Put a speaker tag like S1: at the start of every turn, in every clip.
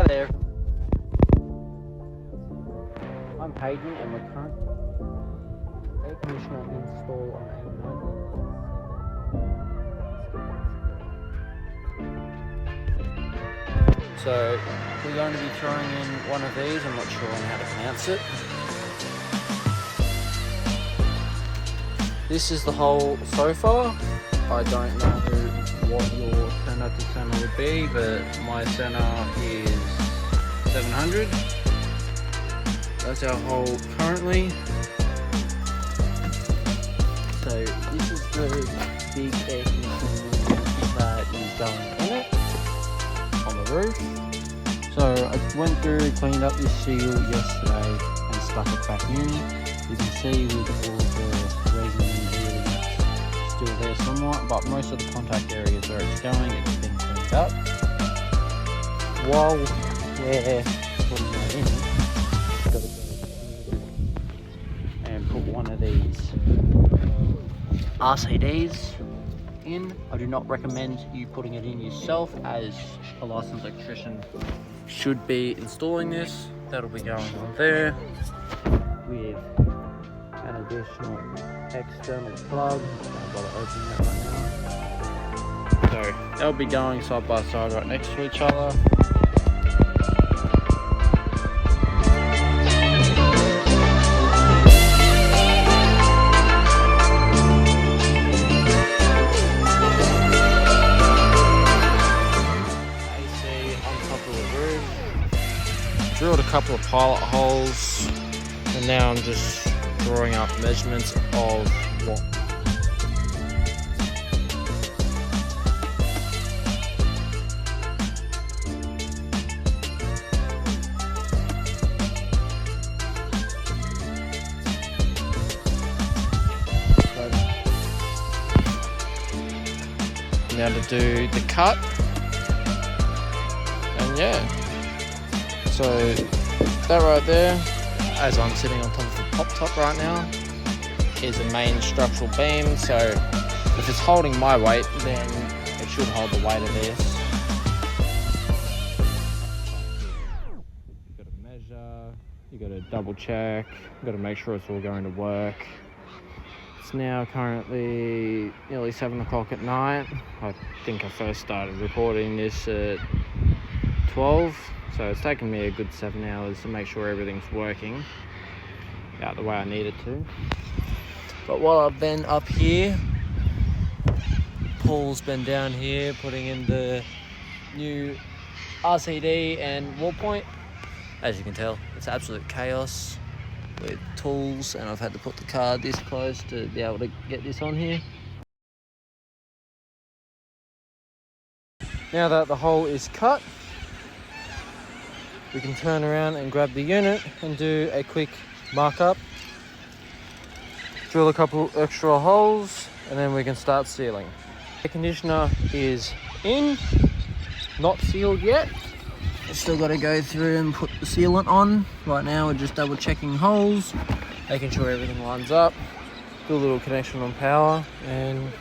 S1: there. I'm Hayden and we're currently air conditioner install on A90. So we're going to be throwing in one of these. I'm not sure on how to pronounce it. This is the hole so far. I don't know what your center to center would be, but my center is 700. That's our hole currently. So this is the big air conditioning that is going in it on the roof. So I went through, cleaned up this seal yesterday and stuck it back in. You can see with all the resin and everything still there somewhat, but most of the contact areas where it's going, it's been cleaned up. While we're putting that in, got to go and put one of these RCDs in. I do not recommend you putting it in yourself, as a licensed electrician should be installing this. That'll be going on there with an additional external plug. I've got to open that right now. So they'll be going side by side right next to each other. AC on top of the roof. Drilled a couple of pilot holes, and now I'm just drawing up measurements of what now to do the cut. And yeah, so that right there, as I'm sitting on top of the pop top right now, is a main structural beam. So if it's holding my weight, then it should hold the weight of this. You got to measure, you got to double check, you got to make sure it's all going to work. It's now currently nearly 7 o'clock at night. I think I first started recording this at 12, so it's taken me a good 7 hours to make sure everything's working out the way I need it to. But while I've been up here, Paul's been down here putting in the new RCD and wall point. As you can tell, it's absolute chaos with tools, and I've had to put the car this close to be able to get this on here. Now that the hole is cut, we can turn around and grab the unit and do a quick markup. Drill a couple extra holes, and then we can start sealing. The conditioner is in, not sealed yet. Still got to go through and put the sealant on. Right now we're just double checking holes, making sure everything lines up. Do a little connection on power and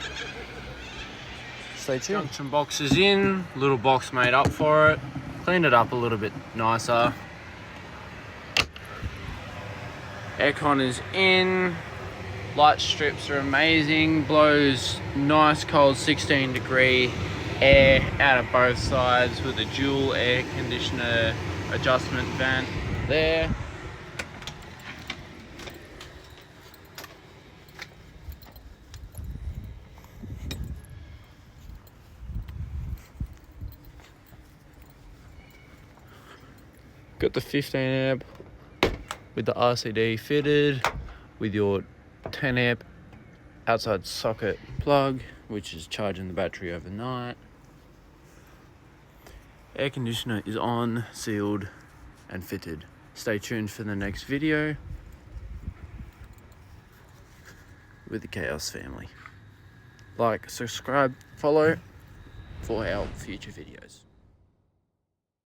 S1: stay tuned. Junction box is in, little box made up for it. Cleaned it up a little bit nicer. Aircon is in. Light strips are amazing. Blows nice cold 16-degree air out of both sides with a dual air conditioner adjustment vent there. Got the 15 amp with the RCD fitted with your 10 amp outside socket plug, which is charging the battery overnight. Air conditioner is on, sealed and fitted. Stay tuned for the next video with the Chaos family. Like, subscribe, follow for our future videos.